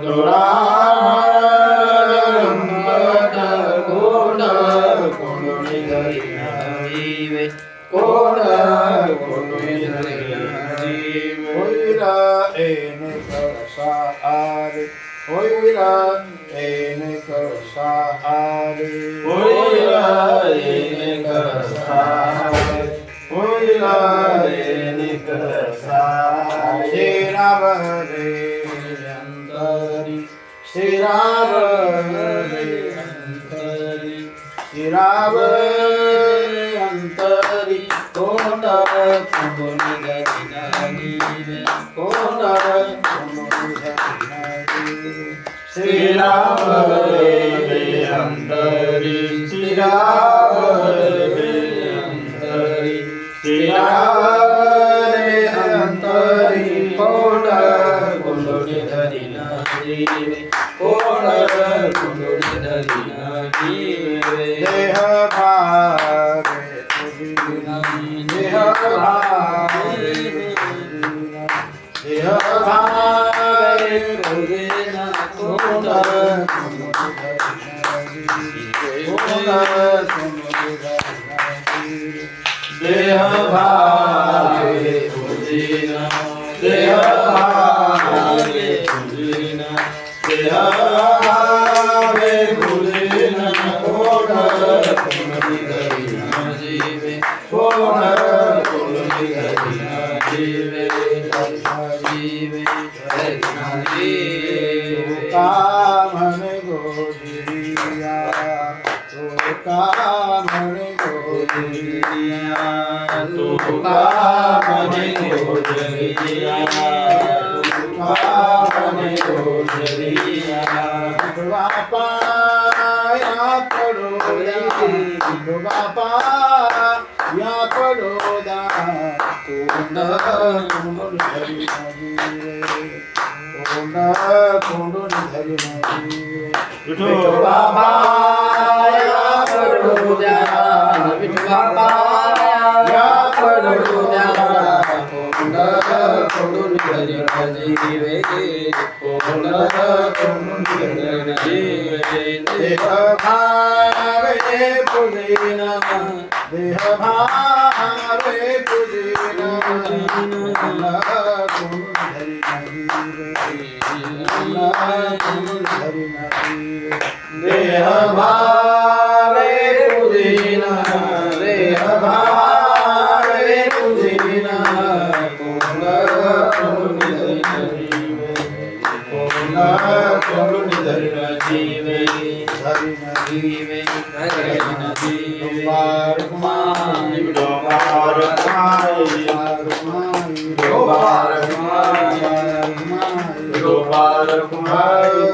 कोण कोणी धरी जीवे कोण कोणी धरी जीवे होईल एन कळसा आरे होईल एन कळसा आरे होईल एन कळसा होईल एन कळसा श्रीरावरे अंतरी श्रीरावरे अंतरी श्रीरावरे अंतरी कोण कोणी धरी जीवे कोण कोणी धरी श्रीराम रे अंतरी श्रीराम रे अंतरी श्रीराम रे अंतरी कोण कोणी धरी जीवे कोण कोणी धरी जीवे देह भावे तुझीना देह भावे देह भावे तुझीना कोण कोणी धरी देह भावे तुझीना देह भावे तुझीना देह भावे तुझीना कोण कोणी धरी जीवे कोण कोणी धरी जीवे जीवे जीवे कामन गोदिया तो कामन गोदिया तू कामने गोजरिया तू कामने गोजरिया बापा या पडोदा बापा या पडोदा कोंड कोंडून धरी कोंड कोंडून धरी विठो बाबा या पडोदा विठो बाबा या पडोदा कोंड कोंडून धरी जीवे कोंड कोंडून धरी जीवे देह भावे पुजीना देह भावे पुजीना कोंडून धरी देह भावे पुजीना देह भावे पुजीना कोंड कोंडून धरी कोंड कोंडून धरी जीवे धरी जीवे धरी जीवे कुमार डोबार कुमारी डोबार कुमारी डोबार कुमारी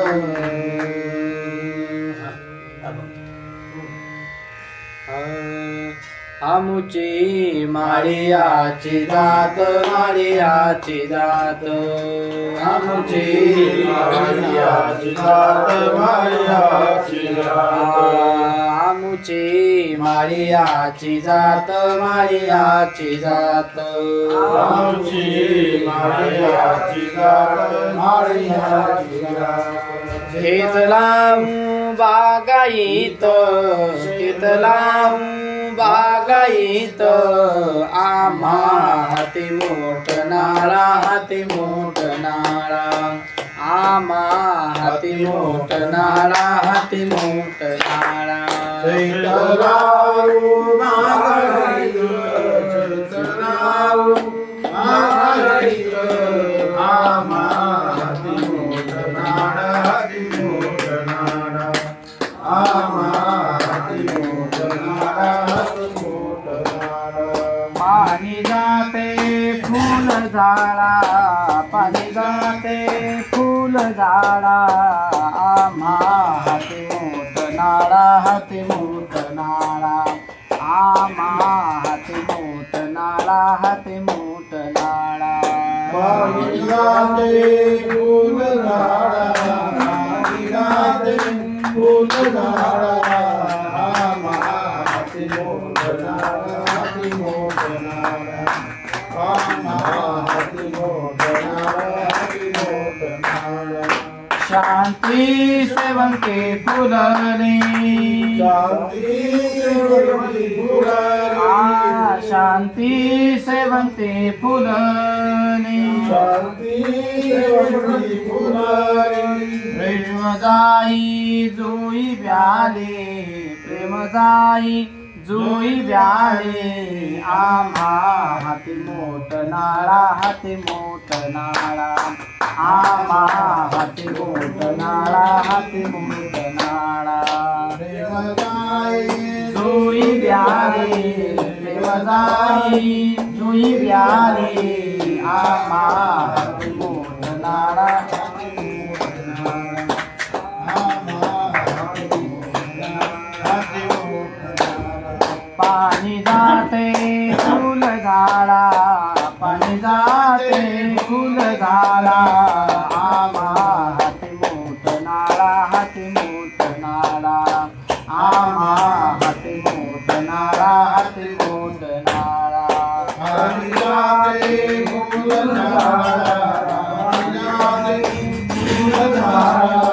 आमुची माळियाची जात माळियाची जात आमुची माळियाची जात माळियाची जात आमुची माळियाची जात माळियाची जात आमुची माळियाची जात माळियाची जात शेत लावून बागायत शेत लावून बागायत आम्हा हाती मोठ नाळा हाती मोठ नाळा आम्हा हाती मोठ नाळा हाती मोठ नाळा पाणी जाते फूल झाडा पाणी जाते फूल झाडा आम्हा हाती मोठ नाळा हाती मोठ नाळा आम्हा हाती मोठ नाळा हाती मोठ नाळा पाणी जाते फूल झाडा पाणी जाते फूल झाडा आम्हा हाती मोठ नाळा हाती मोठ नाळा आम्हा हाती मोठ नाळा हाती मोठ नाळा शांती सेवंती फुलली शांती सेवंती फुलली प्रेम जाई जुई व्याले प्रेम जाई जुई व्याले आम्हा हाती मोठ नाळा हाती मोठ नाळा आम्हा हाती मोठ नाळा हाती मोठ नाळा प्रेम जाई जुई व्याले प्रेम जाई जुई व्याले आम्हा हाती मोठ नाळा पाणी जाते फुल झाला पाणी जाते फुल झाला आम्हा हाती मोठ नाळा हाती मोठ नाळा आम्हा हाती मोठ नाळा हाती मोठ नाळा पाणी जाते फुल झाला पाणी जाते फुल झाला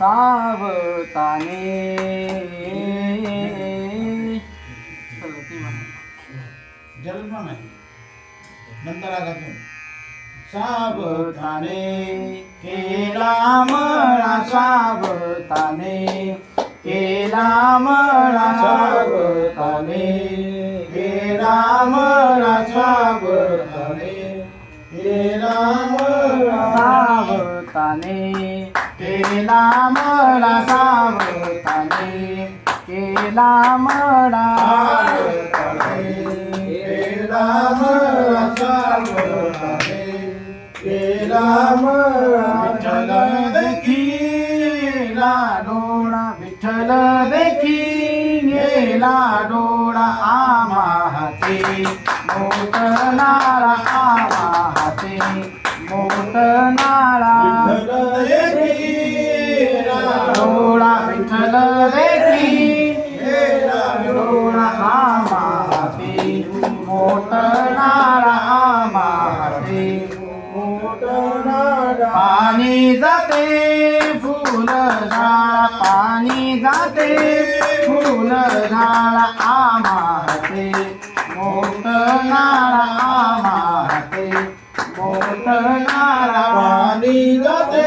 सावताने जन्म नाही नंतर आगातून सावताने केला मळा सावताने केला मळा सावताने केला मळा सावताने केला मळा सावताने केला मळा सावताने केला मळा केला मळा सावताने केला मळा विठ्ठल देखीला डोळा विठ्ठल देखीला डोळा आम्हा हाती मोठ नाळा आम्हा हाती मोठ नाळा डोळा विठ्ठल देखी डोळा आम्हा हाती मोठ नाळा आम्हा हाती मोठ नाळा पाणी जाते फुल झाला पाणी जाते फुल झाला आम्हा हाती मोठ नाळा आम्हा हाती मोठ नाळा पाणी जाते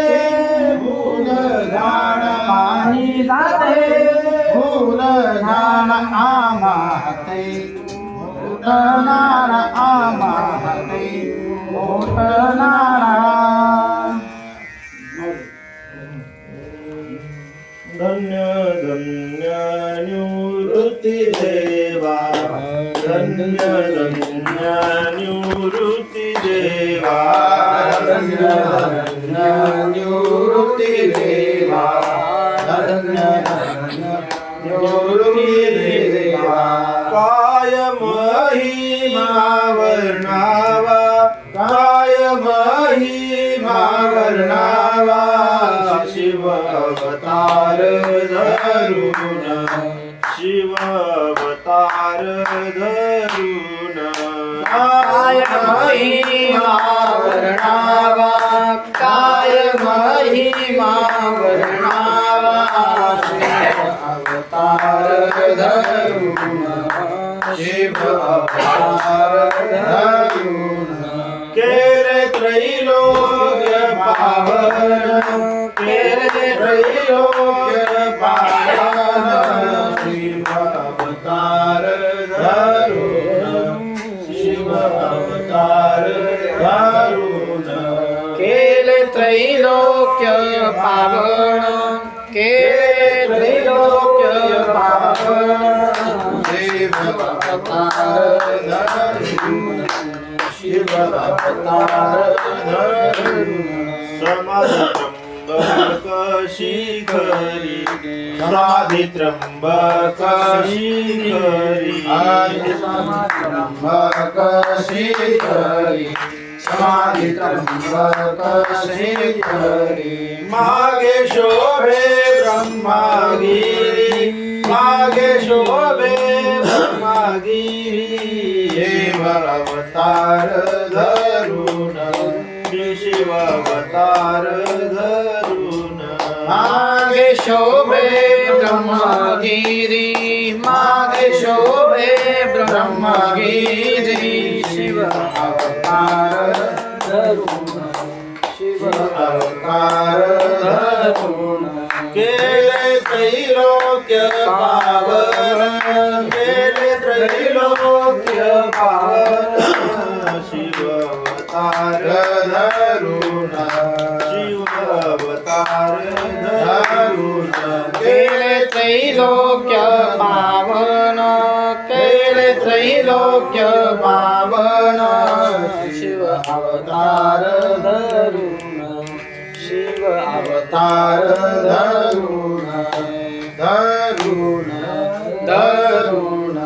फुल झाडा पाणी जाते फुल झाडा आम्हा हाती मोठ नाळा आम्हा हाती मोठ नाळा धन्य धन्य निवृत्ती देवा धन्य धन्य निवृत्ती देवा धन्य धन्य निवृत्ती देवा धन्य धन्य निवृत्ती देवा काय महिमा वर्णावा काय महिमा वर्णावा शिव अवतार धरुण शिव अवतार धरुण काय महिमा वर्णावा काय महिमा वर्णावा शिव अवतार धरुण शिव अवतार धरुण केले त्रैलोक्य पावन केले त्रैलोक्य पावन शिव अवतार धरुण शिव अवतार धरुण केले त्रैलोक्य पावन केले त्रैलोक्य पावन शिव अवतार धरुण शिव अवतार धरुण समाधि त्र्यंबक शिखरी समाधि त्र्यंबक शिखरी त्र्यंबक शिखरी समाधि त्र्यंबक शिखरी मागे शोभे ब्रह्मगिरी मागे शोभे ब्रह्मगिरी शिव अवतार धरून शिव अवतार धरून मागे शोभे ब्रह्मगिरी मागे शोभे ब्रह्मगिरी शिव अवतार धरून शिव अवतार धरून केले त्रैलोक्य पावन केले त्रैलोक्य पावन शिव अवतार धरून शिव अवतार धरून केले त्रैलोक्य पावन केले त्रैलोक्य पावन शिव अवतार धरून शिव अवतार धरून धरून धरून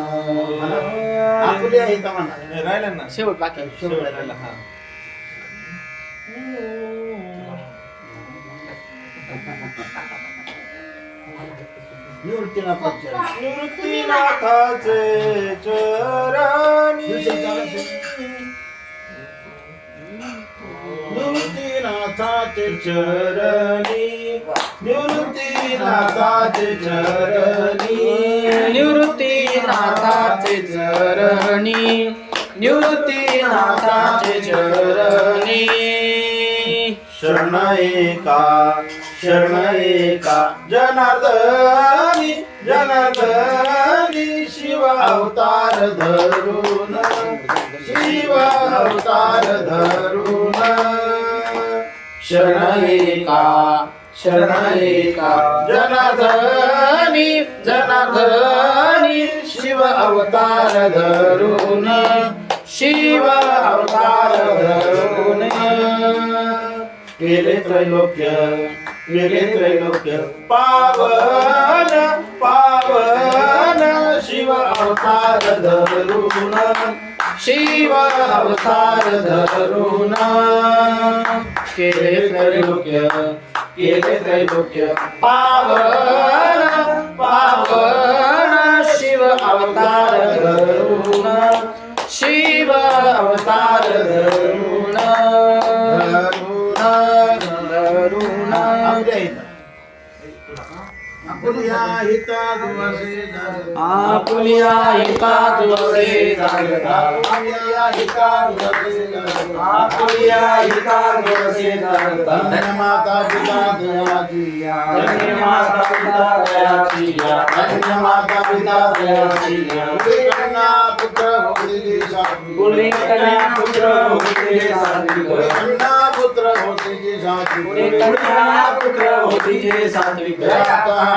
आपली आहे तमन्ना राहिलं ना शेवट बाकी शेवट राहिला हा निवृत्तीनाथाचे चरणी निवृत्तीनाथाचे चरणी निवृत्तीनाथाचे चरणी निवृत्तीनाथाचे चरणी निवृत्तीनाथाचे चरणी शरण एका जनार्दनी जनार्दनी शिव अवतार धरून शिव अवतार धरून शरण एका जनार्दनी जनार्दनी शिव अवतार धरून शिव अवतार धरून केले त्रैलोक्य पावन पावन शिव अवतार धरून शिव अवतार धरून केले त्रैलोक्य पावन पावन शिव अवतार धरून शिव अवतार धरून धरून आपुलिया हिता दिवसे जागता आपुलिया हिता दिवसे जागता आपुलिया हिता दिवसे जागता आपुलिया हिता दिवसे जागता धन्य माता पिता दयाची या धन्य माता पिता दयाची या धन्य माता पिता दयाची या गुरु कन्या पुत्र होते जे सात्विक गुरु कन्या पुत्र होते जे सात्विक गुरु कन्या पुत्र होते जे सात्विक गुरु कन्या पुत्र होते जे सात्विक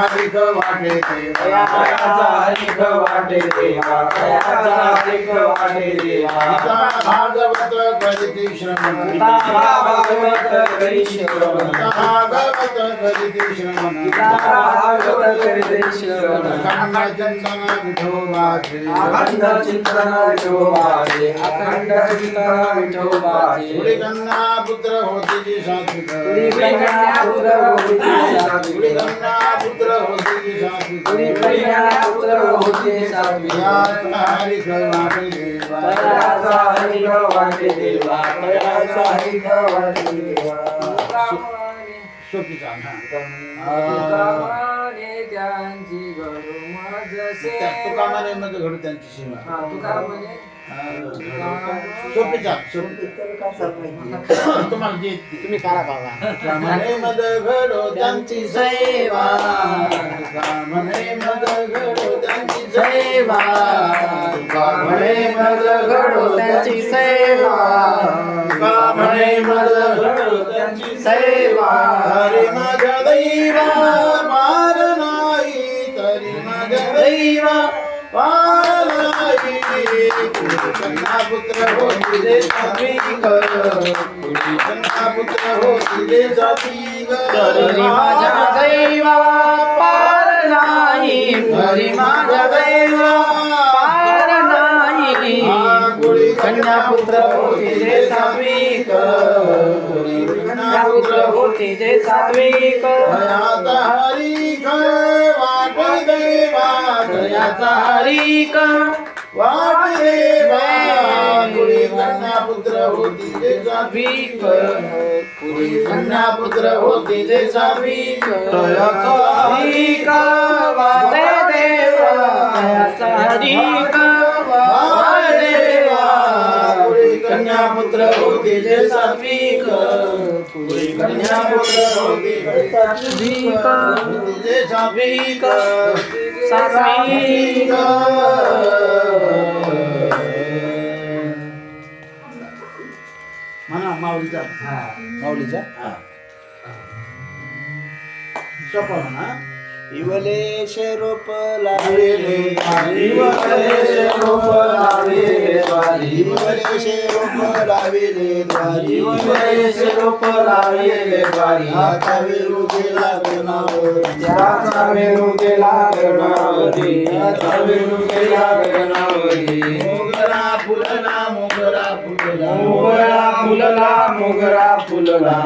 हरिक वाटे देवा दयाचा हरिक वाटे देवा दयाचा हरिक वाटे देवा पिता भागवत करिती श्रवण पिता भागवत करी श्रवण भागवत करिती श्रवण पिता भागवत करी श्रवण अखंड चिंतन विठोबाचे अखंड चिंतन विठोबाचे अखंड चिंतन विठोबाचे गुरु कन्या पुत्र होते जे सात्विक गुरु कन्या पुत्र होते जे सात्विक गुरु कन्या पुत्र होते जे सात्विक गुरु कन्या पुत्र होते जे सात्विक दयाचा हरिक वाटे देवा दयाचा हरिक वाटे देवा दयाचा हरिक वाटे देवा सोपीचा ना तुकामाने त्यांची घडू माझसे तुका म्हणे मग घडू त्यांची सीमा तुका म्हणे सोपीचा सोपी तुम्हाला जे तुम्ही करा बाबा म्हणे मद घडो त्यांची सेवा म्हणे मद घडो त्यांची सेवा म्हणे मज घडो त्यांची सेवा म्हणे मज घडो त्यांची सेवा हरे माझ्या दैवा पार नाही तरी माझ्या दैवा पार नाही कन्या पुत्र हो तुझे सात्विक कन्या पुत्र हो तुझे सात्विक तरी माझ्या दैवा पार नाही तरी माझ्या दैवा पार नाही कन्या पुत्र होते जे सात्विक कन्या पुत्र होते जे सात्विक भयात हरी तयाचा हरिक वाटे पुरी कन्या पुत्र होती जे सात्विक पुरी कन्या पुत्र होती जे सात्विक तयाचा हरिक वाटे देवा तयाचा हरिक वाटे देवा पुरी कन्या पुत्र होती जे सात्विक पुरी कन्या पुत्र होती जे सात्विक जे सात्विक सात्विक म्हणा माऊलीचा माऊलीचा सोपा म्हणा इवलेश रोप लावले इवलेश रोप लाविले द्वारी इवलेश रोप लावले द्वारी इवलेश रोप लाविले द्वारी आता वेरू गेला गगनावर त्याचा वेणू गेला गगनावरी त्याचा वेणू गेला गगनावरी मोगरा फुलला मोगरा फुलला मोगरा फुलला मोगरा फुलला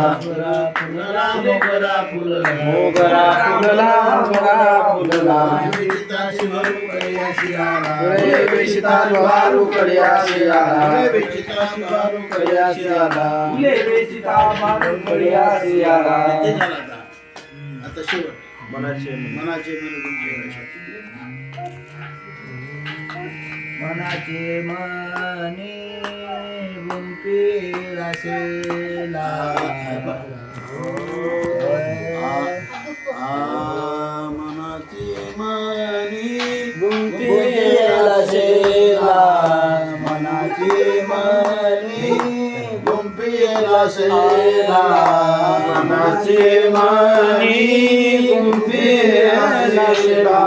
मोगरा फुलला मोगरा फुलला मोगरा फुलला मोगरा फुलला विचिताची भरू कळ्याशी आला रे बेशिता वारू कड्याशी आला विचिताची भरू कळ्याशी आला ले बेशिता वारू कड्याशी आला ते झाला आता शेवट मनाचे मनाचे मनाचे मने गुंफेला शेला मनाचे मनी गुंफेला शेला मनाचे मनी गुंफेला शेला मनाचे मनी गुंफेला शेला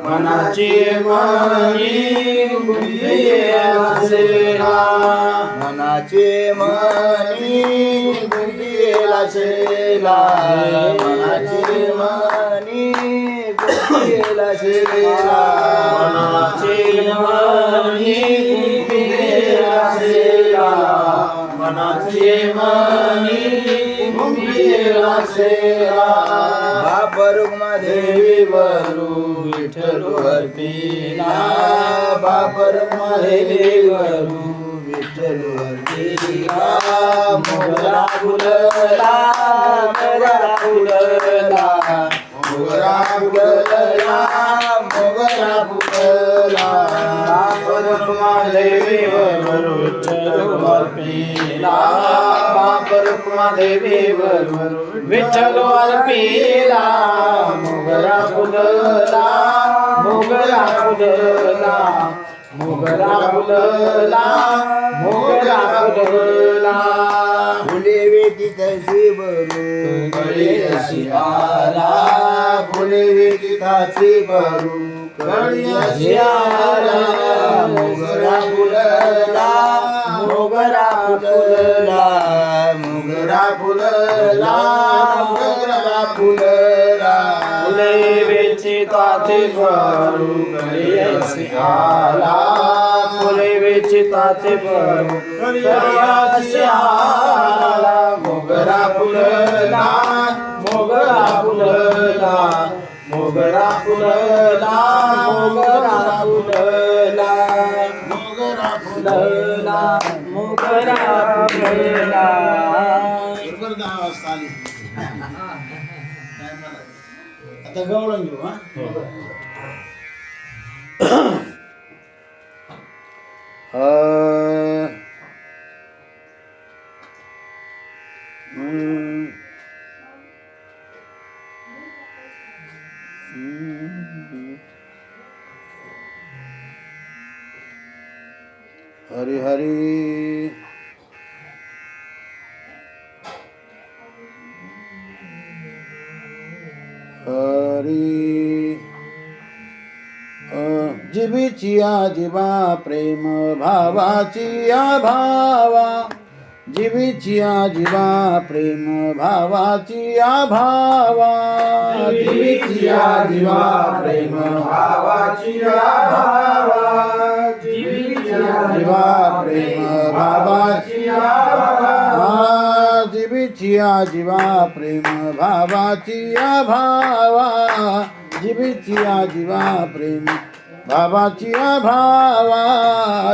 मनाचे मनी गुंफेला शेला मनाचे मनी गुंफेला शेला मनाचे मनी गुंफेला शेला मनाचे मनी गुंफेला शेला मनाचे मनी गुंफेला शेला बापरुमा देवी वरू विठ्ठल अर्पिला बापरुमा देवी वरू विठ्ठल अर्पिला मोगरा फुलला मोगरा फुलला मोगरा फुलला मोगरा फुलला बापरुमा देवी वरू विठ्ठल अर्पिला बापरुमा देवी वरू विठ्ठल अर्पिला मोगरा फुलला मोगरा फुलला मोगरा फुलला मोगरा फुलला फुले वेदीत शिवरू कळीयसी आला फुले वेदीताची भरू कळीयसी आला मोगरा फुलला मोगरा फुलला मोगरा फुलला मोगरा फुलला फुले वेचिताचे भरू कळीयसी आला फुले वेचिताचे भरू कळीयसी आला मोगरा फुलला मोगरा फुलला मोगरा फुलला मोगरा फुलला मोगरा फुलला मोगरा फुलला बरोबर 10 वाजता आली आता गवळण घेऊ हा हरी हरी हरी जिबीची जिबा प्रेम भावाची भावा जिबीची जिबा प्रेम भावाची भावा जिबीची जिबा प्रेम भावाची भावा जिबीची जिबा प्रेम भावाची भावा जिबीची जिबा प्रेम भावाची भावा जिबीची जिबा प्रेम बाबाची भावा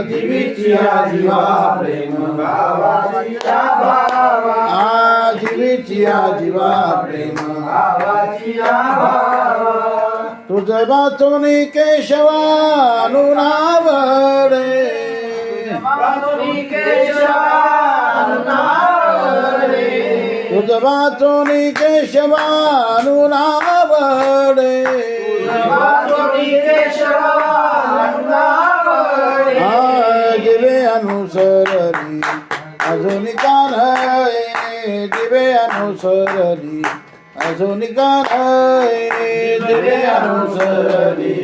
जीवीची जीवा प्रेम भावाची भावा जीवीची जीवा प्रेम भावाची भावा तुझ वाचोनी केशवा अनुनावडे वाचोनी केशवानुनावडे तुझ वाचोनी केशवा अनुनावडे वाचोनी केशवानुनावडे दिवे अनुसरली अजून कान्हये दिवे अनुसरली अजून कान्हये दिवे अनुसरली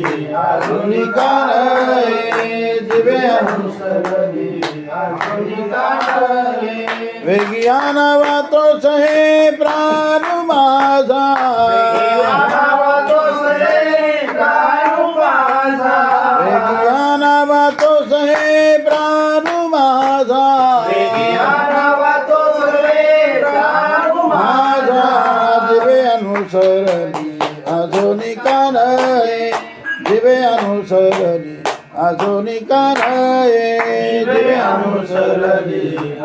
अजून कान्हये दिवे अनुसरली अजून कान्हये वेगियान वातो सहे प्राण माझा वेगियान वातो सहे प्राण माझा माझा दिवे अनुसरली अजूनी कान्हये दिवे अनुसरली अजूनी कान्हये दिवे अनुसरली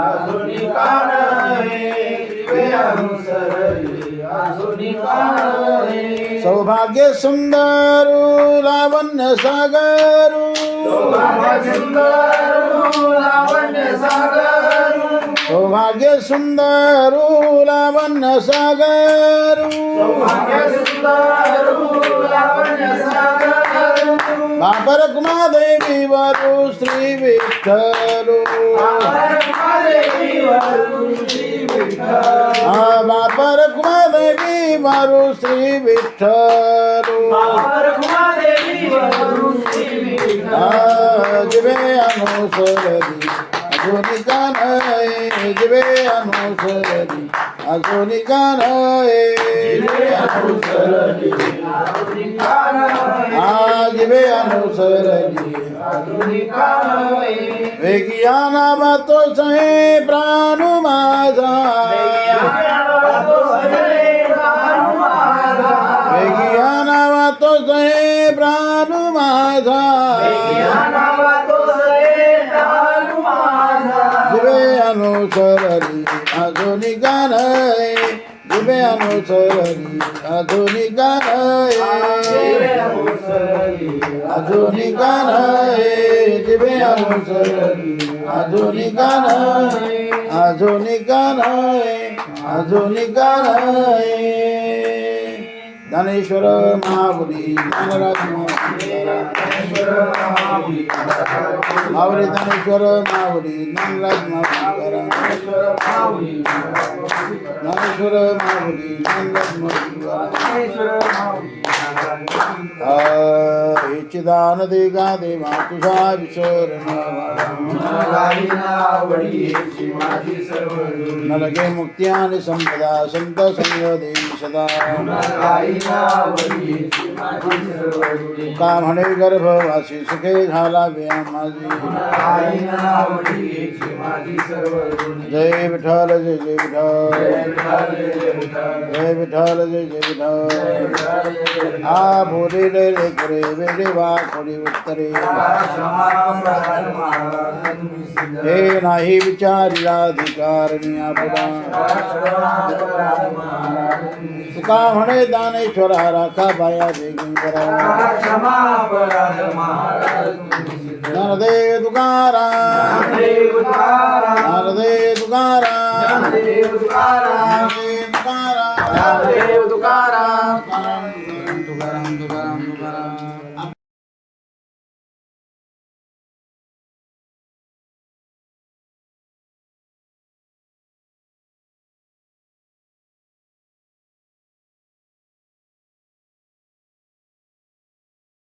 अजूनी कान्हये दिवे अनुसरली अजूनी कान्हये सौभाग्य सुंदरू लावण्य सागरू सौभाग्य सुंदरू लावण्य सागरू सौभाग्य सुंदरू लावण्य सागरू सौभाग्य सुंदरू लावण्य सागरू बाबर कुमादेवी वरु श्री विठ्ठलू बाबर कुमादेवी वरु श्री विठ्ठलू दिवे अनुसरली अजूनी कान्हये दिवे अनुसरली अजूनी कान्हये दिवे अनुसरली दिवे अनुसरली वेगियान वातो सहे प्राण माझा वेगियान वातो सहे प्राण माझा दिवे अनुसरली अजूनी कान्हये दिवे अनुसरली अजूनी कान्हये अजूनी कान्हये दिवे अनुसरली अजूनी कान्हये अजूनी कान्हये अजूनी कान्हये ज्ञानेश्वर माऊली ज्ञानराज माऊली ज्ञानेश्वर माऊली ज्ञानराज माऊली ज्ञानेश्वर माऊली ज्ञानराज माऊली चिदानदे गादे मातुषा विसर नलगे मुक्त्यानि संपदा संत संयोदे सदा का म्हणे गर्भवासी सुखे झाला व्यामाजी जय विठ्ठल जय जय विठ्ठल जय विठ्ठल जय जय विठ्ठल आ बोले रे करे वेडे वा खोडी उत्तरे हे नाही विचारिला अधिकारणी आपला तुका म्हणे दानेश्वरा राखा बाया बेगिंकरा ज्ञानदेव तुकाराम ज्ञानदेव तुकाराम तुकाराम तुकाराम तुकाराम